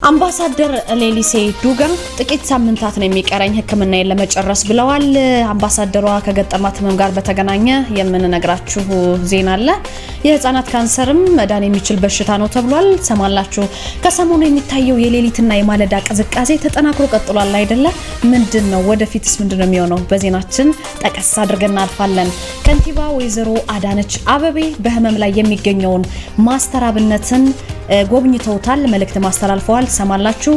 አምባሳደር ሌሊሴ ዱጋ ጥቂት ሳምንታት ነው የሚቀረኝ ህክምናዬን ለመጨረስ ብለዋል። አምባሳደሯ ከገጠማት ህመም ጋር በተገናኘ የምንነግራችሁ ዜና አለ። የህፃናት ካንሰርም መዳን የሚችል በሽታ ነው ተብሏል። ሰማላችሁ። ከሰሞኑ የሚታየው የሌሊትና የማለዳ ቅዝቃዜ ተጠናክሮ ቀጥሏል አይደለ? ምንድነው ወደፊትስ ምንድነው የሚሆነው? በዜናችን ጠቀስ አድርገን እናልፋለን። ከንቲባ ወይዘሮ አዳነች አበቤ በህመም ላይ የሚገኘውን ማስተር አብነትን ጎብኝተውታል። መልእክት ማስተላልፈዋል። ሰማላችሁ።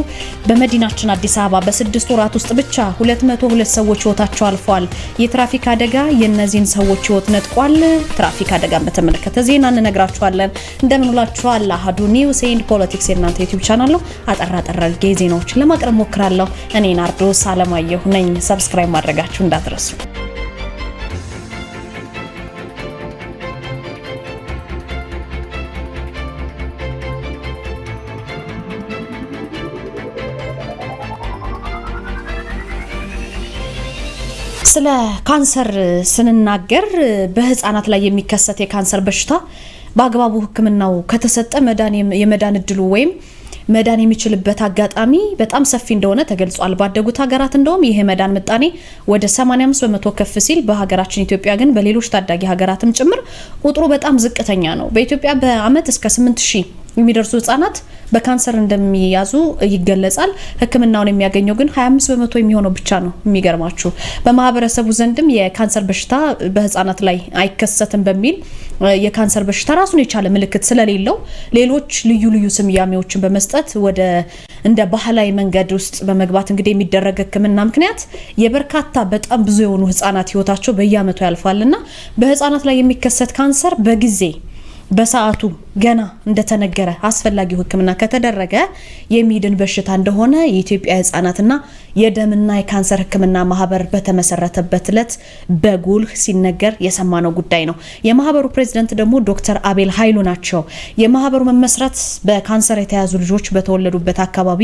በመዲናችን አዲስ አበባ በ6 ወራት ውስጥ ብቻ 202 ሰዎች ህይወታቸው አልፏል። የትራፊክ አደጋ የነዚህን ሰዎች ህይወት ነጥቋል። ትራፊክ አደጋን በተመለከተ ዜና እንነግራችኋለን። እንደምንላችኋል። አሃዱ ኒውስ ኤንድ ፖለቲክስ የእናንተ ዩቲዩብ ቻናል ነው። አጠራ ዜናዎችን ለማቅረብ ሞክራለሁ። እኔ ናርዶስ አለማየሁ ነኝ። ሰብስክራይብ ማድረጋችሁ እንዳትረሱ። ስለ ካንሰር ስንናገር በህፃናት ላይ የሚከሰት የካንሰር በሽታ በአግባቡ ህክምናው ከተሰጠ የመዳን እድሉ ወይም መዳን የሚችልበት አጋጣሚ በጣም ሰፊ እንደሆነ ተገልጿል። ባደጉት ሀገራት እንደውም ይሄ መዳን ምጣኔ ወደ 85% ከፍ ሲል በሀገራችን ኢትዮጵያ ግን በሌሎች ታዳጊ ሀገራትም ጭምር ቁጥሩ በጣም ዝቅተኛ ነው። በኢትዮጵያ በአመት እስከ 8000 የሚደርሱ ህፃናት በካንሰር እንደሚያዙ ይገለጻል። ህክምናውን የሚያገኘው ግን 25% የሚሆነው ብቻ ነው። የሚገርማችሁ በማህበረሰቡ ዘንድም የካንሰር በሽታ በህፃናት ላይ አይከሰትም በሚል የካንሰር በሽታ ራሱን የቻለ ምልክት ስለሌለው ሌሎች ልዩ ስያሜዎችን በመስጠት ወደ እንደ ባህላዊ መንገድ ውስጥ በመግባት እንግዲህ የሚደረግ ህክምና ምክንያት የበርካታ በጣም ብዙ የሆኑ ህፃናት ህይወታቸው በየአመቱ ያልፋልና በህፃናት ላይ የሚከሰት ካንሰር በጊዜ በሰዓቱ ገና እንደተነገረ አስፈላጊው ህክምና ከተደረገ የሚድን በሽታ እንደሆነ የኢትዮጵያ ህፃናትና የደምና የካንሰር ህክምና ማህበር በተመሰረተበት ዕለት በጉልህ ሲነገር የሰማነው ጉዳይ ነው። የማህበሩ ፕሬዝዳንት ደግሞ ዶክተር አቤል ኃይሉ ናቸው። የማህበሩ መመስረት በካንሰር የተያዙ ልጆች በተወለዱበት አካባቢ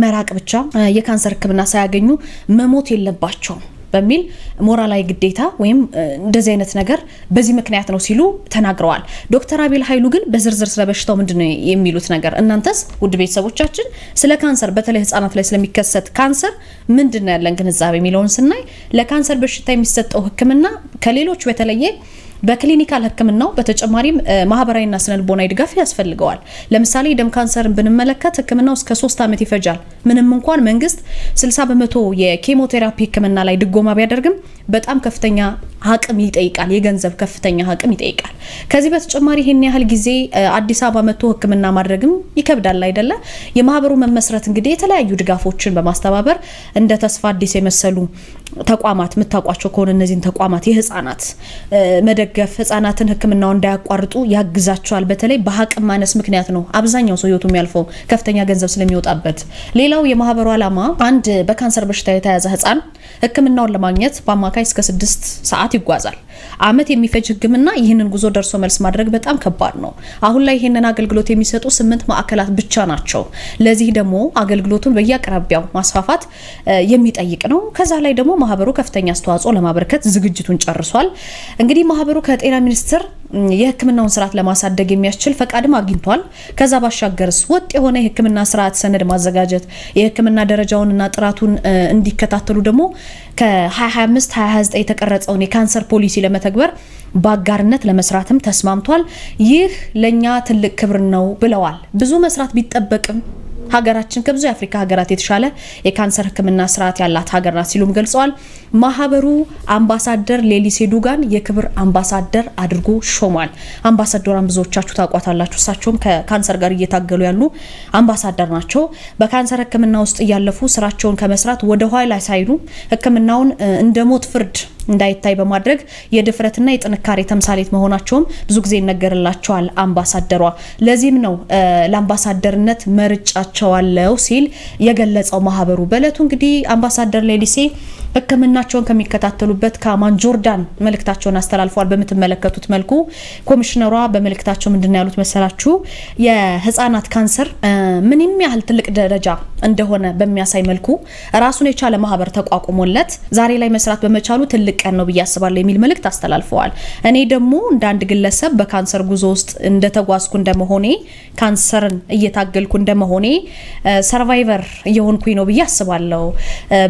መራቅ ብቻ የካንሰር ህክምና ሳያገኙ መሞት የለባቸውም በሚል ሞራላዊ ግዴታ ወይም እንደዚህ አይነት ነገር በዚህ ምክንያት ነው ሲሉ ተናግረዋል። ዶክተር አቤል ኃይሉ ግን በዝርዝር ስለበሽታው ምንድነው የሚሉት ነገር እናንተስ ውድ ቤተሰቦቻችን ስለ ካንሰር በተለይ ህፃናት ላይ ስለሚከሰት ካንሰር ምንድነው ያለን ግንዛቤ የሚለውን ስናይ ለካንሰር በሽታ የሚሰጠው ህክምና ከሌሎች በተለየ በክሊኒካል ህክምናው በተጨማሪም ማህበራዊና ስነልቦናዊ ድጋፍ ያስፈልገዋል። ለምሳሌ ደም ካንሰርን ብንመለከት ህክምናው እስከ 3 አመት ይፈጃል። ምንም እንኳን መንግስት 60% የኬሞቴራፒ ህክምና ላይ ድጎማ ቢያደርግም በጣም ከፍተኛ አቅም ይጠይቃል። የገንዘብ ከፍተኛ አቅም ይጠይቃል። ከዚህ በተጨማሪ ይሄን ያህል ጊዜ አዲስ አበባ መጥቶ ህክምና ማድረግም ይከብዳል አይደለ? የማህበሩ መመስረት እንግዲህ የተለያዩ ድጋፎችን በማስተባበር እንደ ተስፋ አዲስ የመሰሉ ተቋማት የምታውቋቸው ከሆነ እነዚህን ተቋማት የህፃናት መደገፍ ህፃናትን ህክምናው እንዳያቋርጡ ያግዛቸዋል። በተለይ በአቅም ማነስ ምክንያት ነው አብዛኛው ሰው ህይወቱ የሚያልፈው ከፍተኛ ገንዘብ ስለሚወጣበት። ሌላው የማህበሩ ዓላማ አንድ በካንሰር በሽታ የተያዘ ህፃን ህክምናውን ለማግኘት በአማካይ እስከ 6 ሰዓት ይጓዛል። አመት የሚፈጅ ህክምና ይህንን ጉዞ ደርሶ መልስ ማድረግ በጣም ከባድ ነው። አሁን ላይ ይህንን አገልግሎት የሚሰጡ 8 ማዕከላት ብቻ ናቸው። ለዚህ ደግሞ አገልግሎቱን በየአቅራቢያው ማስፋፋት የሚጠይቅ ነው። ከዛ ላይ ደግሞ ማህበሩ ከፍተኛ አስተዋጽኦ ለማበረከት ዝግጅቱን ጨርሷል። እንግዲህ ማህበሩ ከጤና ሚኒስቴር የህክምናውን ስርዓት ለማሳደግ የሚያስችል ፈቃድም አግኝቷል። ከዛ ባሻገርስ ወጥ የሆነ የህክምና ስርዓት ሰነድ ማዘጋጀት የህክምና ደረጃውንና ጥራቱን እንዲከታተሉ ደግሞ ከ2025-2029 የተቀረጸውን የካንሰር ፖሊሲ ለመተግበር በአጋርነት ለመስራትም ተስማምቷል። ይህ ለኛ ትልቅ ክብር ነው ብለዋል። ብዙ መስራት ቢጠበቅም ሀገራችን ከብዙ የአፍሪካ ሀገራት የተሻለ የካንሰር ህክምና ስርዓት ያላት ሀገር ናት ሲሉም ገልጸዋል። ማህበሩ አምባሳደር ሌሊሴ ዱጋን የክብር አምባሳደር አድርጎ ሾሟል። አምባሳደሯን ብዙዎቻችሁ ታውቋታላችሁ። እሳቸውም ከካንሰር ጋር እየታገሉ ያሉ አምባሳደር ናቸው። በካንሰር ህክምና ውስጥ እያለፉ ስራቸውን ከመስራት ወደ ኋላ ሳይሉ ህክምናውን እንደ ሞት ፍርድ እንዳይታይ በማድረግ የድፍረትና የጥንካሬ ተምሳሌት መሆናቸውም ብዙ ጊዜ ይነገርላቸዋል አምባሳደሯ። ለዚህም ነው ለአምባሳደርነት መርጫቸዋለው ሲል የገለጸው ማህበሩ። በእለቱ እንግዲህ አምባሳደር ሌሊሴ ህክምናቸውን ከሚከታተሉበት ከአማን ጆርዳን መልእክታቸውን አስተላልፈዋል። በምትመለከቱት መልኩ ኮሚሽነሯ በመልእክታቸው ምንድነው ያሉት መሰላችሁ? የህፃናት ካንሰር ምንም ያህል ትልቅ ደረጃ እንደሆነ በሚያሳይ መልኩ ራሱን የቻለ ማህበር ተቋቁሞለት ዛሬ ላይ መስራት በመቻሉ ትልቅ ቀን ነው ብዬ አስባለሁ የሚል መልእክት አስተላልፈዋል። እኔ ደግሞ እንደ አንድ ግለሰብ በካንሰር ጉዞ ውስጥ እንደተጓዝኩ እንደመሆኔ ካንሰርን እየታገልኩ እንደመሆኔ ሰርቫይቨር እየሆንኩኝ ነው ብዬ አስባለሁ።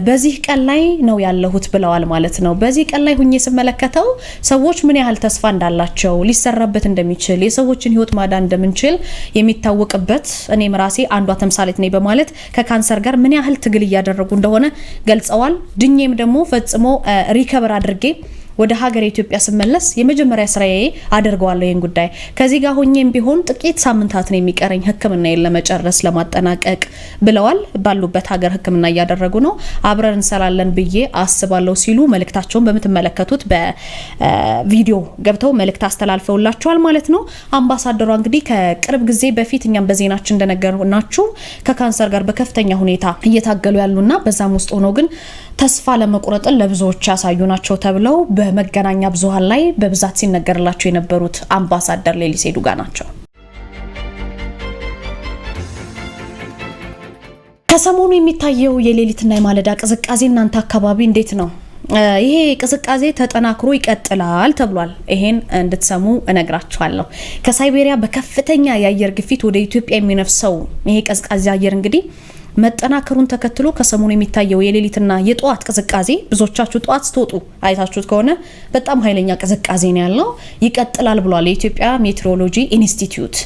በዚህ ቀን ላይ ነው ያለሁት ብለዋል ማለት ነው። በዚህ ቀን ላይ ሁኜ ስመለከተው ሰዎች ምን ያህል ተስፋ እንዳላቸው ሊሰራበት እንደሚችል የሰዎችን ህይወት ማዳን እንደምንችል የሚታወቅበት እኔም ራሴ አንዷ ተምሳሌት ነኝ በማለት ከካንሰር ጋር ምን ያህል ትግል እያደረጉ እንደሆነ ገልጸዋል። ድኜም ደግሞ ፈጽሞ ሪከቨር አድርጌ ወደ ሀገር ኢትዮጵያ ስመለስ የመጀመሪያ ስራዬ አደርገዋለሁ ይሄን ጉዳይ። ከዚህ ጋር ሆኜም ቢሆን ጥቂት ሳምንታት ነው የሚቀረኝ ህክምናዬን ለመጨረስ ለማጠናቀቅ ብለዋል። ባሉበት ሀገር ህክምና እያደረጉ ነው። አብረን እንሰራለን ብዬ አስባለሁ ሲሉ መልእክታቸውን በምትመለከቱት በቪዲዮ ገብተው መልእክት አስተላልፈውላቸዋል ማለት ነው። አምባሳደሯ እንግዲህ ከቅርብ ጊዜ በፊት እኛም በዜናችን እንደነገርናችሁ ከካንሰር ጋር በከፍተኛ ሁኔታ እየታገሉ ያሉና በዛም ውስጥ ሆነው ግን ተስፋ ለመቁረጥን ለብዙዎች ያሳዩ ናቸው ተብለው በመገናኛ ብዙሃን ላይ በብዛት ሲነገርላቸው የነበሩት አምባሳደር ሌሊሴ ዱጋ ናቸው። ከሰሞኑ የሚታየው የሌሊትና የማለዳ ቅዝቃዜ እናንተ አካባቢ እንዴት ነው? ይሄ ቅዝቃዜ ተጠናክሮ ይቀጥላል ተብሏል። ይሄን እንድትሰሙ እነግራችኋለሁ። ከሳይቤሪያ በከፍተኛ የአየር ግፊት ወደ ኢትዮጵያ የሚነፍሰው ይሄ ቀዝቃዛ አየር እንግዲህ መጠናከሩን ተከትሎ ከሰሞኑ የሚታየው የሌሊትና የጧት ቅዝቃዜ ብዙዎቻችሁ ጧት ስትወጡ አይታችሁት ከሆነ በጣም ኃይለኛ ቅዝቃዜ ነው ያለው፣ ይቀጥላል ብሏል የኢትዮጵያ ሜትሮሎጂ ኢንስቲትዩት።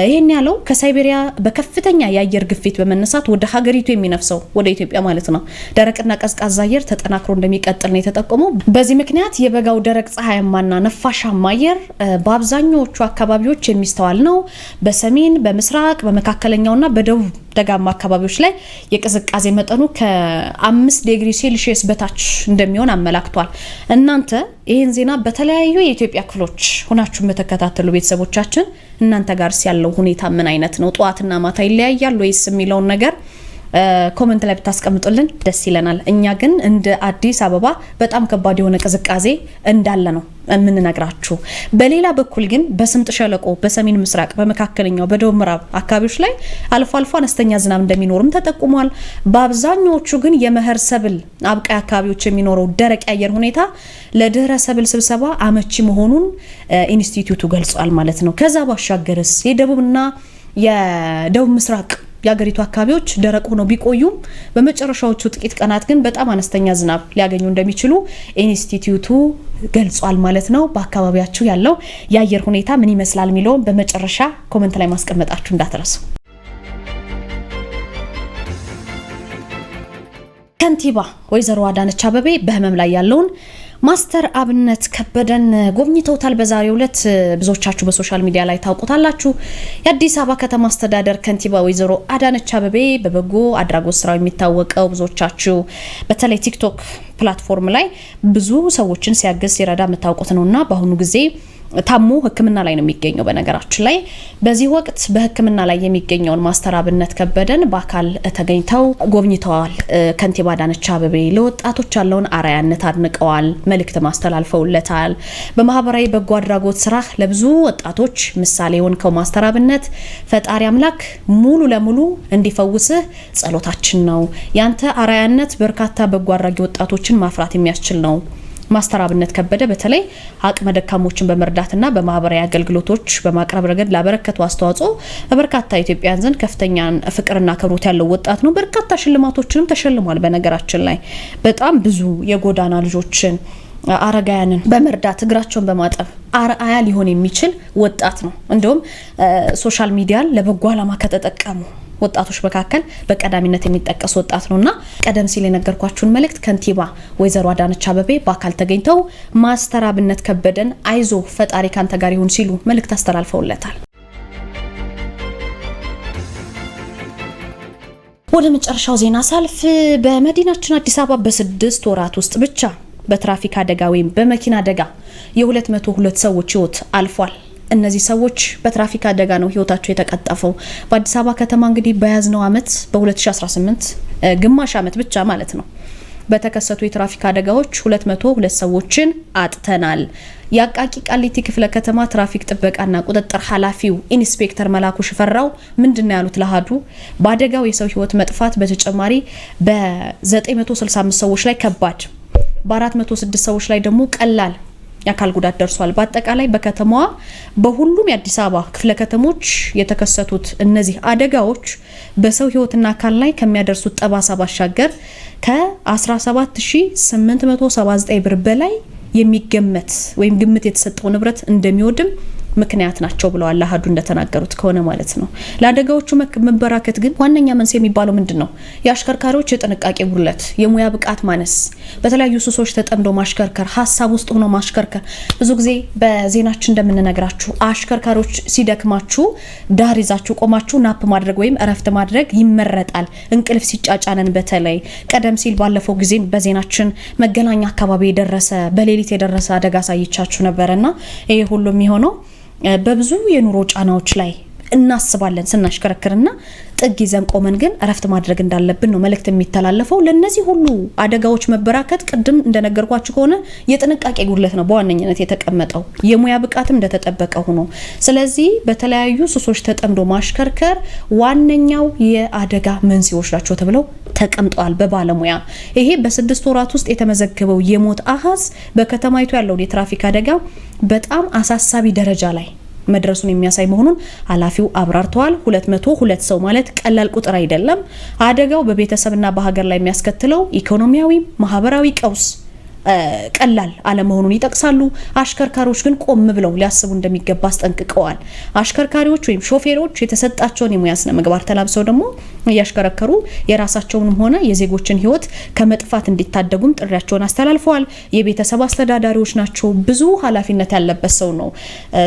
ይሄን ያለው ከሳይቤሪያ በከፍተኛ የአየር ግፊት በመነሳት ወደ ሀገሪቱ የሚነፍሰው ወደ ኢትዮጵያ ማለት ነው ደረቅና ቀዝቃዛ አየር ተጠናክሮ እንደሚቀጥል ነው የተጠቆመው። በዚህ ምክንያት የበጋው ደረቅ ፀሐያማና ነፋሻማ አየር በአብዛኞቹ አካባቢዎች የሚስተዋል ነው። በሰሜን፣ በምስራቅ፣ በመካከለኛውና በደቡብ ደጋማ አካባቢዎች ላይ የቅዝቃዜ መጠኑ ከ5 ዲግሪ ሴልሺየስ በታች እንደሚሆን አመላክቷል። እናንተ ይህን ዜና በተለያዩ የኢትዮጵያ ክፍሎች ሆናችሁ የምትከታተሉ ቤተሰቦቻችን እናንተ ጋርስ ያለው ሁኔታ ምን አይነት ነው? ጧትና ማታ ይለያያል ወይስ የሚለውን ነገር ኮሜንት ላይ ብታስቀምጡልን ደስ ይለናል። እኛ ግን እንደ አዲስ አበባ በጣም ከባድ የሆነ ቅዝቃዜ እንዳለ ነው የምንነግራችሁ። በሌላ በኩል ግን በስምጥ ሸለቆ፣ በሰሜን ምስራቅ፣ በመካከለኛው፣ በደቡብ ምዕራብ አካባቢዎች ላይ አልፎ አልፎ አነስተኛ ዝናብ እንደሚኖርም ተጠቁሟል። በአብዛኛዎቹ ግን የመኸር ሰብል አብቃይ አካባቢዎች የሚኖረው ደረቅ የአየር ሁኔታ ለድህረ ሰብል ስብሰባ አመቺ መሆኑን ኢንስቲትዩቱ ገልጿል ማለት ነው። ከዛ ባሻገርስ የደቡብና የደቡብ ምስራቅ የሀገሪቱ አካባቢዎች ደረቅ ሆነው ቢቆዩም በመጨረሻዎቹ ጥቂት ቀናት ግን በጣም አነስተኛ ዝናብ ሊያገኙ እንደሚችሉ ኢንስቲትዩቱ ገልጿል ማለት ነው። በአካባቢያችሁ ያለው የአየር ሁኔታ ምን ይመስላል የሚለውን በመጨረሻ ኮሜንት ላይ ማስቀመጣችሁ እንዳትረሱ። ከንቲባ ወይዘሮ አዳነች አቤቤ በህመም ላይ ያለውን ማስተር አብነት ከበደን ጎብኝተውታል። በዛሬው ዕለት ብዙዎቻችሁ በሶሻል ሚዲያ ላይ ታውቁታላችሁ። የአዲስ አበባ ከተማ አስተዳደር ከንቲባ ወይዘሮ አዳነች አቤቤ በበጎ አድራጎት ስራው የሚታወቀው ብዙዎቻችሁ በተለይ ቲክቶክ ፕላትፎርም ላይ ብዙ ሰዎችን ሲያግዝ ሲረዳ የምታውቁት ነውና በአሁኑ ጊዜ ታሞ ህክምና ላይ ነው የሚገኘው። በነገራችን ላይ በዚህ ወቅት በህክምና ላይ የሚገኘውን ማስተር አብነት ከበደን በአካል ተገኝተው ጎብኝተዋል። ከንቲባ አዳነች አቤቤ ለወጣቶች ያለውን አርአያነት አድንቀዋል፣ መልእክት ማስተላልፈውለታል። በማህበራዊ በጎ አድራጎት ስራ ለብዙ ወጣቶች ምሳሌ የሆንከው ማስተር አብነት ፈጣሪ አምላክ ሙሉ ለሙሉ እንዲፈውስህ ጸሎታችን ነው። ያንተ አርአያነት በርካታ በጎ አድራጊ ወጣቶችን ማፍራት የሚያስችል ነው። ማስተር አብነት ከበደ በተለይ አቅመ ደካሞችን በመርዳትና በማህበራዊ አገልግሎቶች በማቅረብ ረገድ ላበረከቱ አስተዋጽኦ በርካታ ኢትዮጵያውያን ዘንድ ከፍተኛ ፍቅርና አክብሮት ያለው ወጣት ነው። በርካታ ሽልማቶችንም ተሸልሟል። በነገራችን ላይ በጣም ብዙ የጎዳና ልጆችን አረጋያንን በመርዳት እግራቸውን በማጠብ አርአያ ሊሆን የሚችል ወጣት ነው። እንደውም ሶሻል ሚዲያን ለበጎ ዓላማ ከተጠቀሙ ወጣቶች መካከል በቀዳሚነት የሚጠቀስ ወጣት ነውና ቀደም ሲል የነገርኳችሁን መልእክት ከንቲባ ወይዘሮ አዳነች አቤቤ በአካል ተገኝተው ማስተር አብነት ከበደን አይዞ ፈጣሪ ካንተ ጋር ይሁን ሲሉ መልእክት አስተላልፈውለታል። ወደ መጨረሻው ዜና ሳልፍ በመዲናችን አዲስ አበባ በ6 ወራት ውስጥ ብቻ በትራፊክ አደጋ ወይም በመኪና አደጋ የ202 ሰዎች ህይወት አልፏል። እነዚህ ሰዎች በትራፊክ አደጋ ነው ህይወታቸው የተቀጠፈው። በአዲስ አበባ ከተማ እንግዲህ በያዝነው አመት በ2018 ግማሽ አመት ብቻ ማለት ነው በተከሰቱ የትራፊክ አደጋዎች 202 ሰዎችን አጥተናል። የአቃቂ ቃሊቲ ክፍለ ከተማ ትራፊክ ጥበቃና ቁጥጥር ኃላፊው ኢንስፔክተር መላኩ ሽፈራው ምንድነው ያሉት ለሃዱ በአደጋው የሰው ህይወት መጥፋት በተጨማሪ በ965 ሰዎች ላይ ከባድ በ406 ሰዎች ላይ ደግሞ ቀላል የአካል ጉዳት ደርሷል። በአጠቃላይ በከተማዋ በሁሉም የአዲስ አበባ ክፍለ ከተሞች የተከሰቱት እነዚህ አደጋዎች በሰው ህይወትና አካል ላይ ከሚያደርሱት ጠባሳ ባሻገር ከ17879 ብር በላይ የሚገመት ወይም ግምት የተሰጠው ንብረት እንደሚወድም ምክንያት ናቸው ብለዋል ለሃዱ እንደተናገሩት ከሆነ ማለት ነው። ለአደጋዎቹ መበራከት ግን ዋነኛ መንስኤ የሚባለው ምንድነው? የአሽከርካሪዎች የጥንቃቄ ጉድለት፣ የሙያ ብቃት ማነስ፣ በተለያዩ ሱሶች ተጠምዶ ማሽከርከር፣ ሀሳብ ውስጥ ሆኖ ማሽከርከር። ብዙ ጊዜ በዜናችን እንደምንነግራችሁ አሽከርካሪዎች ሲደክማችሁ ዳር ይዛችሁ ቆማችሁ ናፕ ማድረግ ወይም እረፍት ማድረግ ይመረጣል። እንቅልፍ ሲጫጫነን በተለይ ቀደም ሲል ባለፈው ጊዜ በዜናችን መገናኛ አካባቢ የደረሰ በሌሊት የደረሰ አደጋ ሳይቻችሁ ነበርና ይሄ ሁሉ የሚሆነው በብዙ የኑሮ ጫናዎች ላይ እናስባለን ስናሽከረክርና ጥግ ይዘን ቆመን ግን እረፍት ማድረግ እንዳለብን ነው መልእክት የሚተላለፈው። ለነዚህ ሁሉ አደጋዎች መበራከት ቅድም እንደነገርኳችሁ ከሆነ የጥንቃቄ ጉድለት ነው በዋነኝነት የተቀመጠው፣ የሙያ ብቃትም እንደተጠበቀ ሆኖ። ስለዚህ በተለያዩ ሱሶች ተጠምዶ ማሽከርከር ዋነኛው የአደጋ መንስኤዎች ናቸው ተብለው ተቀምጠዋል በባለሙያ። ይሄ በ6 ወራት ውስጥ የተመዘገበው የሞት አሃዝ በከተማይቱ ያለውን የትራፊክ አደጋ በጣም አሳሳቢ ደረጃ ላይ መድረሱን የሚያሳይ መሆኑን ኃላፊው አብራርተዋል። 202 ሰው ማለት ቀላል ቁጥር አይደለም። አደጋው በቤተሰብና በሀገር ላይ የሚያስከትለው ኢኮኖሚያዊ፣ ማህበራዊ ቀውስ ቀላል አለመሆኑን ይጠቅሳሉ። አሽከርካሪዎች ግን ቆም ብለው ሊያስቡ እንደሚገባ አስጠንቅቀዋል። አሽከርካሪዎች ወይም ሾፌሮች የተሰጣቸውን የሙያ ስነ ምግባር ተላብሰው ደግሞ እያሽከረከሩ የራሳቸውንም ሆነ የዜጎችን ህይወት ከመጥፋት እንዲታደጉም ጥሪያቸውን አስተላልፈዋል። የቤተሰብ አስተዳዳሪዎች ናቸው። ብዙ ኃላፊነት ያለበት ሰው ነው።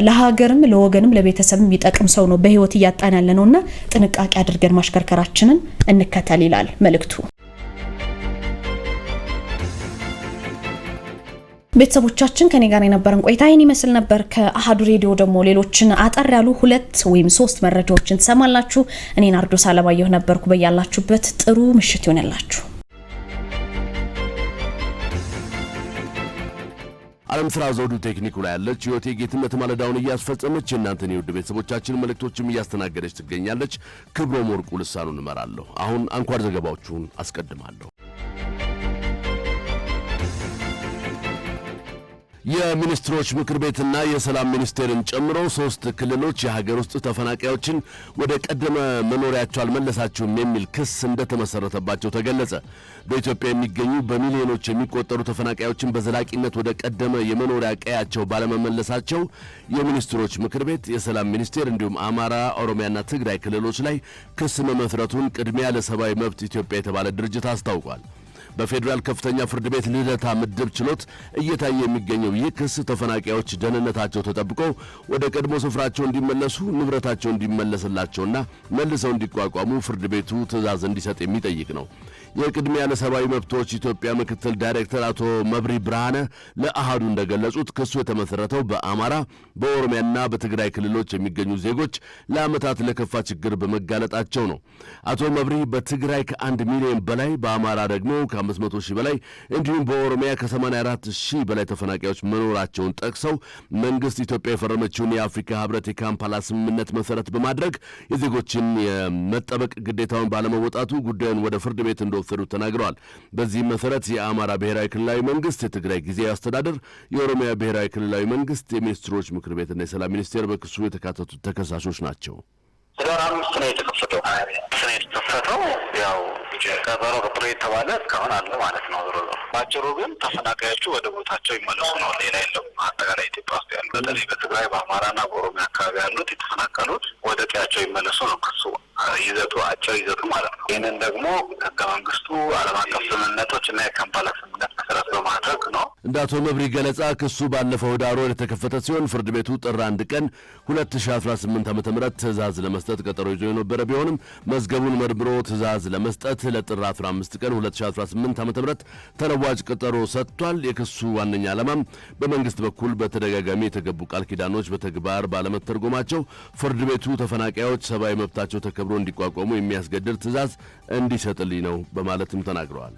ለሀገርም ለወገንም ለቤተሰብም የሚጠቅም ሰው ነው በህይወት እያጣን ያለ ነውና ጥንቃቄ አድርገን ማሽከርከራችንን እንከተል ይላል መልእክቱ። ቤተሰቦቻችን ከኔ ጋር የነበረን ቆይታ ይህን ይመስል ነበር። ከአሃዱ ሬዲዮ ደግሞ ሌሎችን አጠር ያሉ 2 ወይም 3 መረጃዎችን ትሰማላችሁ። እኔ ናርዶስ አለማየሁ ነበርኩ። በያላችሁበት ጥሩ ምሽት ይሆንላችሁ። ዓለም ስራ ዘውዱ ቴክኒኩ ላይ ያለች ህይወቴ ጌትነት ማለዳውን እያስፈጸመች እናንተን የውድ ቤተሰቦቻችን መልእክቶችም እያስተናገደች ትገኛለች። ክብሮም ወርቁ ልሳኑን እመራለሁ። አሁን አንኳር ዘገባዎቹን አስቀድማለሁ። የሚኒስትሮች ምክር ቤትና የሰላም ሚኒስቴርን ጨምሮ 3 ክልሎች የሀገር ውስጥ ተፈናቃዮችን ወደ ቀደመ መኖሪያቸው አልመለሳቸውም የሚል ክስ እንደተመሰረተባቸው ተገለጸ። በኢትዮጵያ የሚገኙ በሚሊዮኖች የሚቆጠሩ ተፈናቃዮችን በዘላቂነት ወደ ቀደመ የመኖሪያ ቀያቸው ባለመመለሳቸው የሚኒስትሮች ምክር ቤት፣ የሰላም ሚኒስቴር እንዲሁም አማራ፣ ኦሮሚያና ትግራይ ክልሎች ላይ ክስ መመስረቱን ቅድሚያ ለሰብአዊ መብት ኢትዮጵያ የተባለ ድርጅት አስታውቋል። በፌደራል ከፍተኛ ፍርድ ቤት ልደታ ምድብ ችሎት እየታየ የሚገኘው ይህ ክስ ተፈናቃዮች ደህንነታቸው ተጠብቆ ወደ ቀድሞ ስፍራቸው እንዲመለሱ፣ ንብረታቸው እንዲመለስላቸውና መልሰው እንዲቋቋሙ ፍርድ ቤቱ ትዕዛዝ እንዲሰጥ የሚጠይቅ ነው። የቅድሚያ ለሰብአዊ መብቶች ኢትዮጵያ ምክትል ዳይሬክተር አቶ መብሪ ብርሃነ ለአሃዱ እንደገለጹት ክሱ የተመሰረተው በአማራ በኦሮሚያና በትግራይ ክልሎች የሚገኙ ዜጎች ለዓመታት ለከፋ ችግር በመጋለጣቸው ነው። አቶ መብሪ በትግራይ ከ1 ሚሊዮን በላይ በአማራ ደግሞ ከ500 ሺህ በላይ እንዲሁም በኦሮሚያ ከ84 ሺህ በላይ ተፈናቃዮች መኖራቸውን ጠቅሰው መንግስት ኢትዮጵያ የፈረመችውን የአፍሪካ ህብረት የካምፓላ ስምምነት መሰረት በማድረግ የዜጎችን የመጠበቅ ግዴታውን ባለመወጣቱ ጉዳዩን ወደ ፍርድ ቤት እንደወሰዱ ተናግረዋል። በዚህ መሰረት የአማራ ብሔራዊ ክልላዊ መንግስት፣ የትግራይ ጊዜያዊ አስተዳደር፣ የኦሮሚያ ብሔራዊ ክልላዊ መንግስት፣ የሚኒስትሮች ምክር ቤትና የሰላም ሚኒስቴር በክሱ የተካተቱት ተከሳሾች ናቸው። ስለሆነ 5 ነው የተከፈተው። ያው ከበሮ ቀጥሎ የተባለ እስካሁን አለ ማለት ነው። ባጭሩ ግን ተፈናቃዮቹ ወደ ቦታቸው ይመለሱ ነው፣ ሌላ የለም። አጠቃላይ ኢትዮጵያ ውስጥ ያሉ በተለይ በትግራይ በአማራና በኦሮሚያ አካባቢ ያሉት የተፈናቀሉት ወደ ቀያቸው ይመለሱ ነው ክሱ ይዘቱ፣ አጭር ይዘቱ ማለት ነው። ይህንን ደግሞ ህገ መንግስቱ፣ ዓለም አቀፍ ስምምነቶች እና የካምፓላ ስምምነት መሰረት በማድረግ ነው። እንደ አቶ መብሪ ገለጻ ክሱ ባለፈው ኅዳር ወር የተከፈተ ሲሆን ፍርድ ቤቱ ጥር 1 ቀን 2018 ዓ.ም ትዕዛዝ ለመስጠት ቀጠሮ ይዞ የነበረ ቢሆንም መዝገቡን መርምሮ ትዕዛዝ ለመስጠት ለጥር 15 ቀን 2018 ዓ.ም ተለዋጭ ቀጠሮ ሰጥቷል። የክሱ ዋነኛ ዓላማም በመንግስት በኩል በተደጋጋሚ የተገቡ ቃል ኪዳኖች በተግባር ባለመተርጎማቸው ፍርድ ቤቱ ተፈናቃዮች ሰብአዊ መብታቸው ተከብሮ እንዲቋቋሙ የሚያስገድድ ትዕዛዝ እንዲሰጥልኝ ነው በማለትም ተናግረዋል።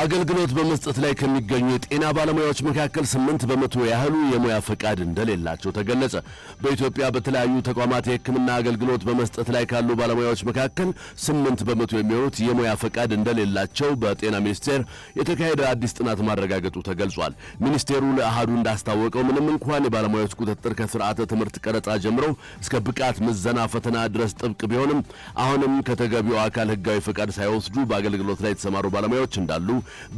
አገልግሎት በመስጠት ላይ ከሚገኙ የጤና ባለሙያዎች መካከል 8 በመቶ ያህሉ የሙያ ፈቃድ እንደሌላቸው ተገለጸ። በኢትዮጵያ በተለያዩ ተቋማት የሕክምና አገልግሎት በመስጠት ላይ ካሉ ባለሙያዎች መካከል 8 በመቶ የሚሆኑት የሙያ ፈቃድ እንደሌላቸው በጤና ሚኒስቴር የተካሄደ አዲስ ጥናት ማረጋገጡ ተገልጿል። ሚኒስቴሩ ለአሃዱ እንዳስታወቀው ምንም እንኳን የባለሙያዎች ቁጥጥር ከስርዓተ ትምህርት ቀረጻ ጀምሮ እስከ ብቃት ምዘና ፈተና ድረስ ጥብቅ ቢሆንም አሁንም ከተገቢው አካል ሕጋዊ ፈቃድ ሳይወስዱ በአገልግሎት ላይ የተሰማሩ ባለሙያዎች እንዳሉ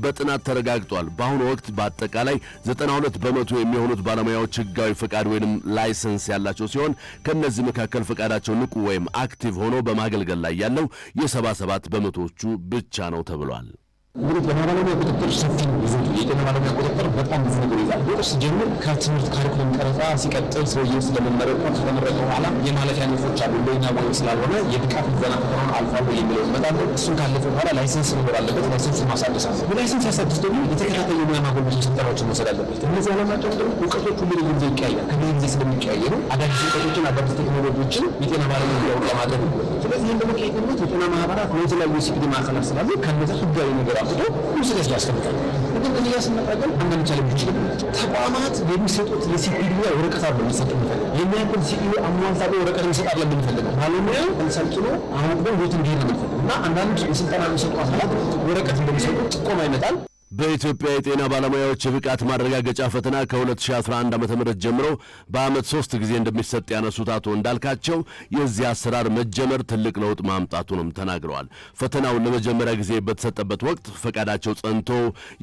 በጥናት ተረጋግጧል። በአሁኑ ወቅት በአጠቃላይ 92 በመቶ የሚሆኑት ባለሙያዎች ሕጋዊ ፈቃድ ወይንም ላይሰንስ ያላቸው ሲሆን ከነዚህ መካከል ፈቃዳቸው ንቁ ወይም አክቲቭ ሆኖ በማገልገል ላይ ያለው የ77 በመቶዎቹ ብቻ ነው ተብሏል። እንግዲህ በባለሙያ ቁጥጥር ሰፊ ይዘቱ የጤና ባለሙያ ቁጥጥር በጣም ብዙ ነገር ይዛል። ቁጥር ሲጀምር ከትምህርት ካሪኩለም ቀረጻ ሲቀጥል ሰውዬው ስለመመረቁ ከተመረቀ በኋላ የማለፊያ ነጥቦች አሉ። ለኛ ወይ ስላልሆነ የብቃት ምዘና ፈተናውን አልፏል የሚለው ይመጣል። እሱን ካለፈ በኋላ ላይሰንስ መኖር አለበት። ላይሰንስ ማሳደስ አለ። በላይሰንስ ያሳድስ ደግሞ የተከታታይ የሙያ ማጎልበቻ ስልጠናዎችን መውሰድ አለበት። እነዚህ ዓላማቸው ደግሞ እውቀቶቹ ሁሉ ጊዜ ይቀያያል። ከጊዜ ጊዜ ስለሚቀያየሩ አዳዲስ እውቀቶችን አዳዲስ ቴክኖሎጂዎችን የጤና ባለሙያ እንዲያውቅ ለማድረግ ነው። ስለዚህ ይህን ደግሞ ከኢኮኖሚ የጤና ማህበራት የተለያዩ ሲፒዲ ማዕከላት ስላሉ ከነዚህ ህጋዊ ነገር አብቶ ሙስሊም ያስፈልጋል። ግን እዚህ ያስመጣቀል አንዳንድ ቻሌንጆች ናቸው። ተቋማት የሚሰጡት የሲፒዲ ወረቀት አለ የሚሰጡት የሚያክል ሲፒዲ አሟልታ ወረቀት የሚሰጣል ለምንፈልገው ባለሙያው ተሰልጥኖ አሁን ደግሞ ወጥ እንዲህ ነው እና አንዳንድ የስልጠና የሚሰጡ አካላት ወረቀት እንደሚሰጡ ጥቆማ ይመጣል። በኢትዮጵያ የጤና ባለሙያዎች የብቃት ማረጋገጫ ፈተና ከ2011 ዓ.ም ጀምሮ በአመት 3 ጊዜ እንደሚሰጥ ያነሱት አቶ እንዳልካቸው የዚህ አሰራር መጀመር ትልቅ ለውጥ ማምጣቱንም ተናግረዋል። ፈተናው ለመጀመሪያ ጊዜ በተሰጠበት ወቅት ፈቃዳቸው ጸንቶ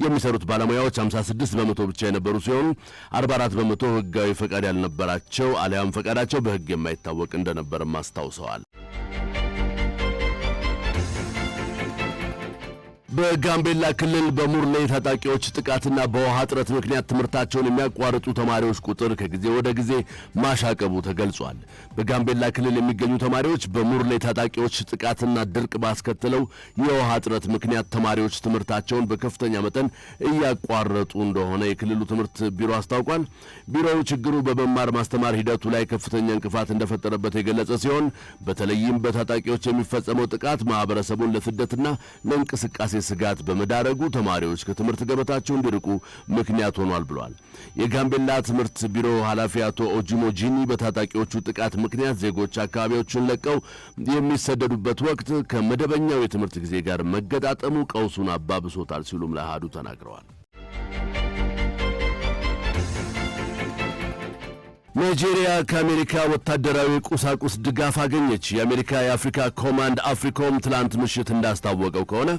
የሚሰሩት ባለሙያዎች 56 በመቶ ብቻ የነበሩ ሲሆኑ 44 በመቶ ህጋዊ ፈቃድ ያልነበራቸው አሊያም ፈቃዳቸው በህግ የማይታወቅ እንደነበርም አስታውሰዋል። በጋምቤላ ክልል በሙርሌ ታጣቂዎች ጥቃትና በውሃ እጥረት ምክንያት ትምህርታቸውን የሚያቋርጡ ተማሪዎች ቁጥር ከጊዜ ወደ ጊዜ ማሻቀቡ ተገልጿል። በጋምቤላ ክልል የሚገኙ ተማሪዎች በሙርሌ ታጣቂዎች ጥቃትና ድርቅ ባስከተለው የውሃ እጥረት ምክንያት ተማሪዎች ትምህርታቸውን በከፍተኛ መጠን እያቋረጡ እንደሆነ የክልሉ ትምህርት ቢሮ አስታውቋል። ቢሮው ችግሩ በመማር ማስተማር ሂደቱ ላይ ከፍተኛ እንቅፋት እንደፈጠረበት የገለጸ ሲሆን በተለይም በታጣቂዎች የሚፈጸመው ጥቃት ማህበረሰቡን ለስደትና ለእንቅስቃሴ ስጋት በመዳረጉ ተማሪዎች ከትምህርት ገበታቸው እንዲርቁ ምክንያት ሆኗል ብሏል። የጋምቤላ ትምህርት ቢሮ ኃላፊ አቶ ኦጂሞ ጂኒ በታጣቂዎቹ ጥቃት ምክንያት ዜጎች አካባቢዎችን ለቀው የሚሰደዱበት ወቅት ከመደበኛው የትምህርት ጊዜ ጋር መገጣጠሙ ቀውሱን አባብሶታል ሲሉም ለአሃዱ ተናግረዋል። ናይጄሪያ ከአሜሪካ ወታደራዊ ቁሳቁስ ድጋፍ አገኘች። የአሜሪካ የአፍሪካ ኮማንድ አፍሪኮም ትላንት ምሽት እንዳስታወቀው ከሆነ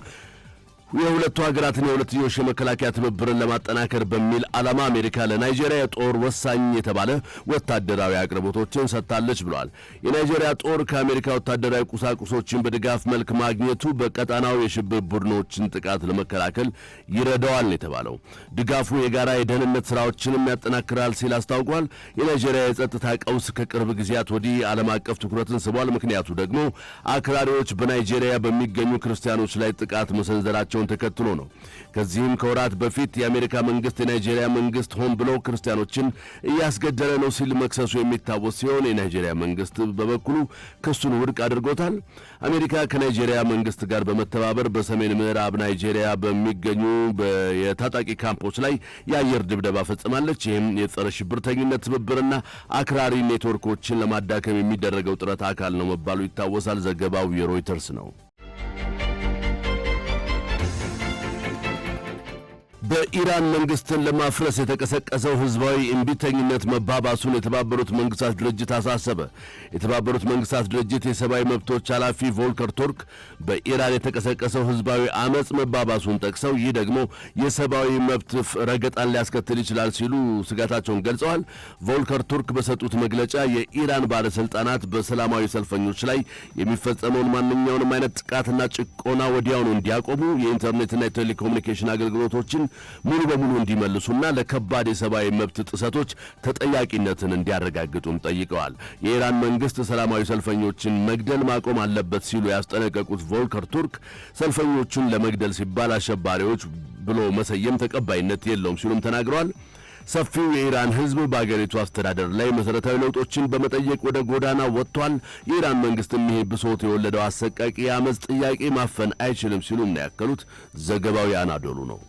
የሁለቱ ሀገራትን የሁለትዮሽ የመከላከያ ትብብርን ለማጠናከር በሚል ዓላማ አሜሪካ ለናይጄሪያ ጦር ወሳኝ የተባለ ወታደራዊ አቅርቦቶችን ሰጥታለች ብሏል። የናይጄሪያ ጦር ከአሜሪካ ወታደራዊ ቁሳቁሶችን በድጋፍ መልክ ማግኘቱ በቀጣናው የሽብር ቡድኖችን ጥቃት ለመከላከል ይረዳዋል የተባለው ድጋፉ የጋራ የደህንነት ስራዎችንም ያጠናክራል ሲል አስታውቋል። የናይጄሪያ የጸጥታ ቀውስ ከቅርብ ጊዜያት ወዲህ ዓለም አቀፍ ትኩረትን ስቧል። ምክንያቱ ደግሞ አክራሪዎች በናይጄሪያ በሚገኙ ክርስቲያኖች ላይ ጥቃት መሰንዘራቸው ተከትሎ ነው። ከዚህም ከወራት በፊት የአሜሪካ መንግስት የናይጄሪያ መንግስት ሆን ብሎ ክርስቲያኖችን እያስገደለ ነው ሲል መክሰሱ የሚታወስ ሲሆን የናይጄሪያ መንግስት በበኩሉ ክሱን ውድቅ አድርጎታል። አሜሪካ ከናይጄሪያ መንግስት ጋር በመተባበር በሰሜን ምዕራብ ናይጄሪያ በሚገኙ የታጣቂ ካምፖች ላይ የአየር ድብደባ ፈጽማለች። ይህም የጸረ ሽብርተኝነት ትብብርና አክራሪ ኔትወርኮችን ለማዳከም የሚደረገው ጥረት አካል ነው መባሉ ይታወሳል። ዘገባው የሮይተርስ ነው። በኢራን መንግስትን ለማፍረስ የተቀሰቀሰው ህዝባዊ እምቢተኝነት መባባሱን የተባበሩት መንግስታት ድርጅት አሳሰበ። የተባበሩት መንግስታት ድርጅት የሰብአዊ መብቶች ኃላፊ ቮልከር ቱርክ በኢራን የተቀሰቀሰው ህዝባዊ አመጽ መባባሱን ጠቅሰው ይህ ደግሞ የሰብአዊ መብት ረገጣን ሊያስከትል ይችላል ሲሉ ስጋታቸውን ገልጸዋል። ቮልከር ቱርክ በሰጡት መግለጫ የኢራን ባለስልጣናት በሰላማዊ ሰልፈኞች ላይ የሚፈጸመውን ማንኛውንም አይነት ጥቃትና ጭቆና ወዲያውኑ እንዲያቆሙ፣ የኢንተርኔትና የቴሌኮሙኒኬሽን አገልግሎቶችን ሙሉ በሙሉ እንዲመልሱና ለከባድ የሰብአዊ መብት ጥሰቶች ተጠያቂነትን እንዲያረጋግጡም ጠይቀዋል። የኢራን መንግስት ሰላማዊ ሰልፈኞችን መግደል ማቆም አለበት ሲሉ ያስጠነቀቁት ቮልከር ቱርክ ሰልፈኞቹን ለመግደል ሲባል አሸባሪዎች ብሎ መሰየም ተቀባይነት የለውም ሲሉም ተናግረዋል። ሰፊው የኢራን ህዝብ በአገሪቱ አስተዳደር ላይ መሰረታዊ ለውጦችን በመጠየቅ ወደ ጎዳና ወጥቷል። የኢራን መንግስትም ይሄ ብሶት የወለደው አሰቃቂ የአመጽ ጥያቄ ማፈን አይችልም ሲሉም ነው ያከሉት። ዘገባው የአናዶሉ ነው።